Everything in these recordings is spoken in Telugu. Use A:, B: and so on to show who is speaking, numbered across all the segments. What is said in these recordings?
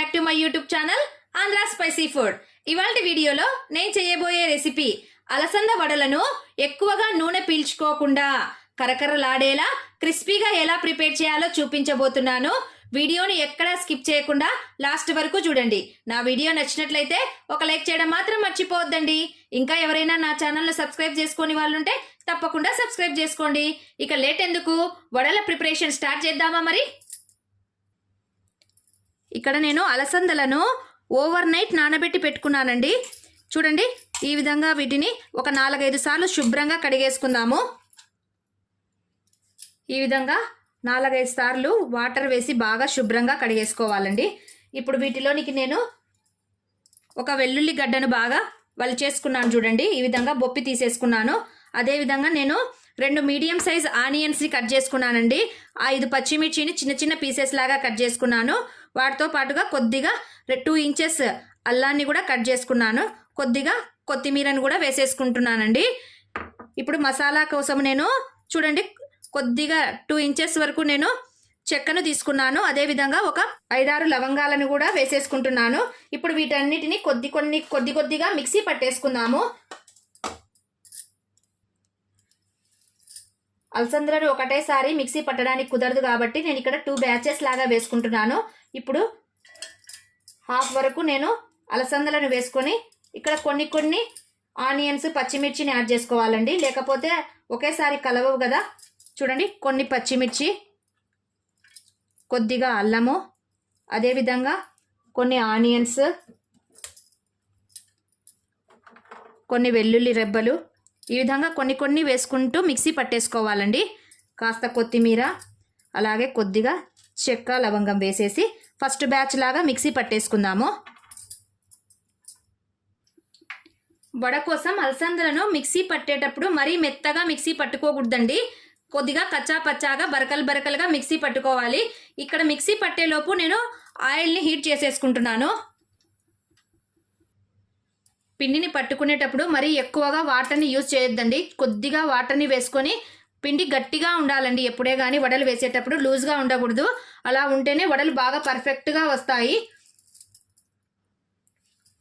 A: Back to my YouTube channel Andhra spicy food. ఇవాల్టి వీడియోలో నేను చేయబోయే రెసిపీ అలసంద వడలను ఎక్కువగా నూనె పీల్చుకోకుండా కరకరలాడేలా క్రిస్పీగా ఎలా ప్రిపేర్ చేయాలో చూపించబోతున్నాను. వీడియోని ఎక్కడా స్కిప్ చేయకుండా లాస్ట్ వరకు చూడండి. నా వీడియో నచ్చినట్లయితే ఒక లైక్ చేయడం మాత్రం మర్చిపోవద్దండి. ఇంకా ఎవరైనా నా ఛానల్ను సబ్స్క్రైబ్ చేసుకొని వాళ్ళుంటే తప్పకుండా సబ్స్క్రైబ్ చేసుకోండి. ఇక లేట్ ఎందుకు, వడల ప్రిపరేషన్ స్టార్ట్ చేద్దామా మరి. ఇక్కడ నేను అలసందలను ఓవర్ నైట్ నానబెట్టి పెట్టుకున్నానండి. చూడండి, ఈ విధంగా వీటిని ఒక 4-5 సార్లు శుభ్రంగా కడిగేసుకుందాము. ఈ విధంగా 4-5 సార్లు వాటర్ వేసి బాగా శుభ్రంగా కడిగేసుకోవాలండి. ఇప్పుడు వీటిలోనికి నేను ఒక వెల్లుల్లి గడ్డను బాగా వలిచేసుకున్నాను. చూడండి, ఈ విధంగా బొప్పి తీసేసుకున్నాను. అదేవిధంగా నేను 2 మీడియం సైజ్ ఆనియన్స్ని కట్ చేసుకున్నానండి. 5 పచ్చిమిర్చిని చిన్న చిన్న పీసెస్ లాగా కట్ చేసుకున్నాను. వాటితో పాటుగా కొద్దిగా 2 ఇంచెస్ అల్లాన్ని కూడా కట్ చేసుకున్నాను. కొద్దిగా కొత్తిమీరను కూడా వేసేసుకుంటున్నానండి. ఇప్పుడు మసాలా కోసం నేను చూడండి కొద్దిగా 2 ఇంచెస్ వరకు నేను చెక్కను తీసుకున్నాను. అదేవిధంగా ఒక 5-6 లవంగాలను కూడా వేసేసుకుంటున్నాను. ఇప్పుడు వీటన్నిటిని కొద్దిగా మిక్సీ పట్టేసుకుందాము. అలసందలను ఒకటేసారి మిక్సీ పట్టడానికి కుదరదు కాబట్టి నేను ఇక్కడ 2 బ్యాచెస్ లాగా వేసుకుంటున్నాను. ఇప్పుడు హాఫ్ వరకు నేను అలసందలను వేసుకొని ఇక్కడ కొన్ని ఆనియన్స్ పచ్చిమిర్చిని యాడ్ చేసుకోవాలండి. లేకపోతే ఒకేసారి కలవవు కదా. చూడండి, కొన్ని పచ్చిమిర్చి, కొద్దిగా అల్లము, అదేవిధంగా కొన్ని ఆనియన్స్, కొన్ని వెల్లుల్లి రెబ్బలు, ఈ విధంగా కొన్ని వేసుకుంటూ మిక్సీ పట్టేసుకోవాలండి. కాస్త కొత్తిమీర, అలాగే కొద్దిగా చెక్క లవంగం వేసేసి ఫస్ట్ బ్యాచ్ లాగా మిక్సీ పట్టేసుకుందాము. వడ కోసం అలసందలను మిక్సీ పట్టేటప్పుడు మరీ మెత్తగా మిక్సీ పట్టుకోకూడదండి. కొద్దిగా కచ్చా పచ్చాగా బరకలుగా మిక్సీ పట్టుకోవాలి. ఇక్కడ మిక్సీ పట్టేలోపు నేను ఆయిల్ని హీట్ చేసేసుకుంటున్నాను. పిండిని పట్టుకునేటప్పుడు మరీ ఎక్కువగా వాటర్ని యూజ్ చేయొద్దండి. కొద్దిగా వాటర్ని వేసుకొని పిండి గట్టిగా ఉండాలండి. ఎప్పుడే కానీ వడలు వేసేటప్పుడు లూజ్గా ఉండకూడదు. అలా ఉంటేనే వడలు బాగా పర్ఫెక్ట్గా వస్తాయి.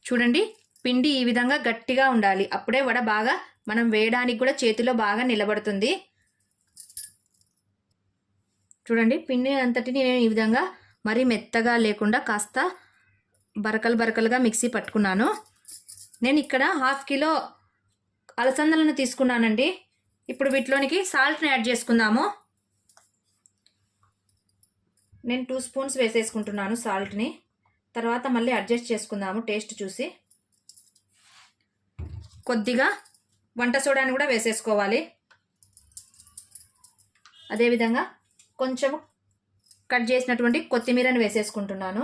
A: చూడండి, పిండి ఈ విధంగా గట్టిగా ఉండాలి. అప్పుడే వడ బాగా మనం వేయడానికి కూడా చేతిలో బాగా నిలబడుతుంది. చూడండి, పిండి అంతటిని నేను ఈ విధంగా మరీ మెత్తగా లేకుండా కాస్త బరకలుగా మిక్సీ పట్టుకున్నాను. నేను ఇక్కడ 1/2 కిలో అలసందలను తీసుకున్నానండి. ఇప్పుడు వీటిలోనికి సాల్ట్ని యాడ్ చేసుకుందాము. నేను 2 స్పూన్స్ వేసేసుకుంటున్నాను సాల్ట్ని. తర్వాత మళ్ళీ అడ్జస్ట్ చేసుకుందాము టేస్ట్ చూసి. కొద్దిగా వంట సోడాని కూడా వేసేసుకోవాలి. అదేవిధంగా కొంచెం కట్ చేసినటువంటి కొత్తిమీరని వేసేసుకుంటున్నాను.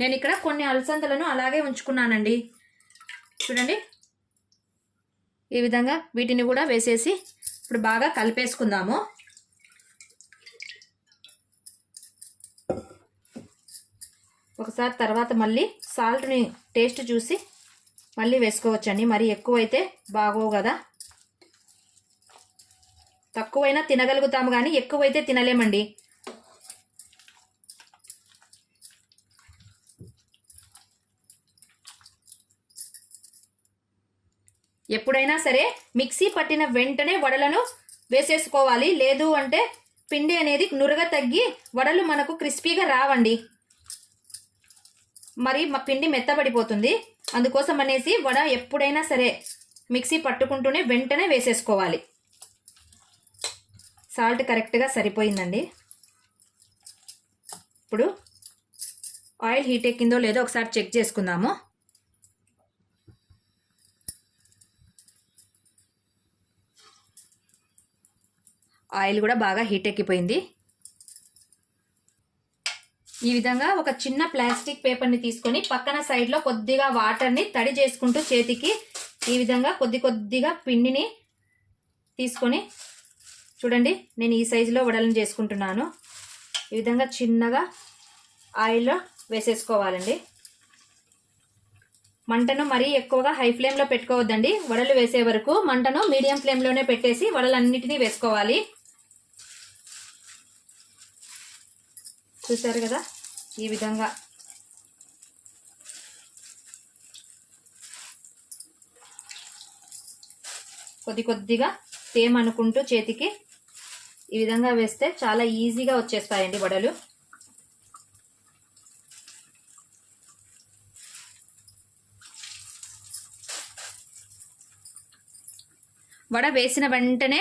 A: నేను ఇక్కడ కొన్ని అలసందలను అలాగే ఉంచుకున్నానండి. చూడండి, ఈ విధంగా వీటిని కూడా వేసేసి ఇప్పుడు బాగా కలిపేసుకుందాము. ఒకసారి తర్వాత మళ్ళీ సాల్ట్ని టేస్ట్ చూసి మళ్ళీ వేసుకోవచ్చండి. మరి ఎక్కువైతే బాగోవు కదా. తక్కువైనా తినగలుగుతాము కానీ ఎక్కువైతే తినలేమండి. ఎప్పుడైనా సరే మిక్సీ పట్టిన వెంటనే వడలను వేసేసుకోవాలి. లేదు అంటే పిండి అనేది నురగ తగ్గి వడలు మనకు క్రిస్పీగా రావండి. మరి మా పిండి మెత్తబడిపోతుంది. అందుకోసం అనేసి వడ ఎప్పుడైనా సరే మిక్సీ పట్టుకుంటూనే వెంటనే వేసేసుకోవాలి. సాల్ట్ కరెక్ట్గా సరిపోయిందండి. ఇప్పుడు ఆయిల్ హీట్ ఎక్కిందో లేదో ఒకసారి చెక్ చేసుకుందాము. ఆయిల్ కూడా బాగా హీట్ ఎక్కిపోయింది. ఈ విధంగా ఒక చిన్న ప్లాస్టిక్ పేపర్ని తీసుకొని పక్కన సైడ్లో కొద్దిగా వాటర్ని తడి చేసుకుంటూ చేతికి ఈ విధంగా కొద్దిగా పిండిని తీసుకొని చూడండి, నేను ఈ సైజులో వడలను చేసుకుంటున్నాను. ఈ విధంగా చిన్నగా ఆయిల్లో వేసేసుకోవాలండి. మంటను మరీ ఎక్కువగా హై ఫ్లేమ్లో పెట్టుకోవద్దండి. వడలు వేసే వరకు మంటను మీడియం ఫ్లేమ్లోనే పెట్టేసి వడలన్నిటినీ వేసుకోవాలి. చూసారు కదా, ఈ విధంగా కొద్దిగా తేమనుకుంటూ చేతికి ఈ విధంగా వేస్తే చాలా ఈజీగా వచ్చేస్తాయండి వడలు. వడ వేసిన వెంటనే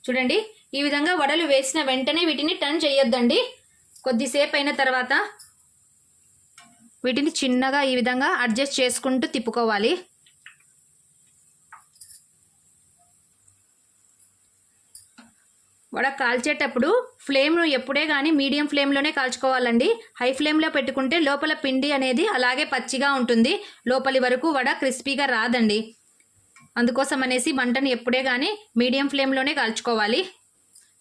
A: చూడండి, ఈ విధంగా వడలు వేసిన వెంటనే వీటిని టర్న్ చేయొద్దండి. కొద్దిసేపు అయిన తర్వాత వీటిని చిన్నగా ఈ విధంగా అడ్జస్ట్ చేసుకుంటూ తిప్పుకోవాలి. వడ కాల్చేటప్పుడు ఫ్లేమ్ను ఎప్పుడే కానీ మీడియం ఫ్లేమ్లోనే కాల్చుకోవాలండి. హై ఫ్లేమ్లో పెట్టుకుంటే లోపల పిండి అనేది అలాగే పచ్చిగా ఉంటుంది, లోపలి వరకు వడ క్రిస్పీగా రాదండి. అందుకోసం అనేసి మంటను ఎప్పుడే కానీ మీడియం ఫ్లేమ్లోనే కాల్చుకోవాలి.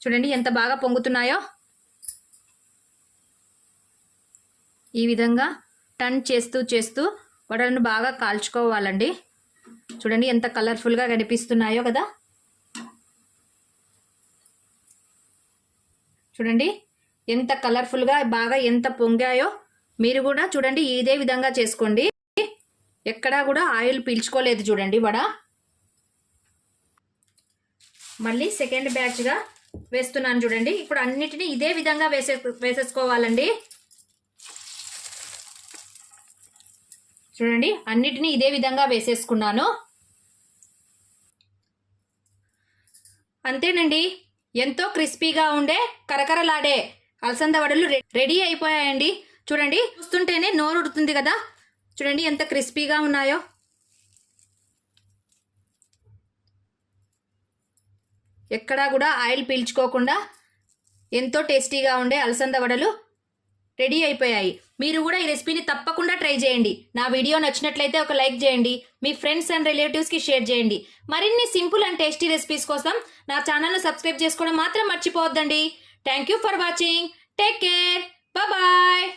A: చూడండి ఎంత బాగా పొంగుతున్నాయో. ఈ విధంగా టర్న్ చేస్తూ వడలను బాగా కాల్చుకోవాలండి. చూడండి ఎంత కలర్ఫుల్గా కనిపిస్తున్నాయో కదా. చూడండి ఎంత కలర్ఫుల్గా బాగా ఎంత పొంగాయో. మీరు కూడా చూడండి ఇదే విధంగా చేసుకోండి. ఎక్కడా కూడా ఆయిల్ పీల్చుకోలేదు చూడండి వడ. మళ్ళీ సెకండ్ బ్యాచ్గా వేస్తున్నాను చూడండి. ఇప్పుడు అన్నిటినీ ఇదే విధంగా వేసేసుకోవాలండి. చూడండి అన్నిటినీ ఇదే విధంగా వేసేసుకున్నాను. అంతేనండి, ఎంతో క్రిస్పీగా ఉండే కరకరలాడే అలసంద వడలు రెడీ అయిపోయాయండి. చూడండి చూస్తుంటేనే నోరు ఉడుతుంది కదా. చూడండి ఎంత క్రిస్పీగా ఉన్నాయో. ఎక్కడా కూడా ఆయిల్ పీల్చుకోకుండా ఎంతో టేస్టీగా ఉండే అలసంద వడలు రెడీ అయిపోయాయి. మీరు కూడా ఈ రెసిపీని తప్పకుండా ట్రై చేయండి. నా వీడియో నచ్చినట్లయితే ఒక లైక్ చేయండి. మీ ఫ్రెండ్స్ అండ్ రిలేటివ్స్కి షేర్ చేయండి. మరిన్ని సింపుల్ అండ్ టేస్టీ రెసిపీస్ కోసం నా ఛానల్ను సబ్స్క్రైబ్ చేసుకోవడం మాత్రం మర్చిపోవద్దండి. Thank you for watching. Take care. Bye.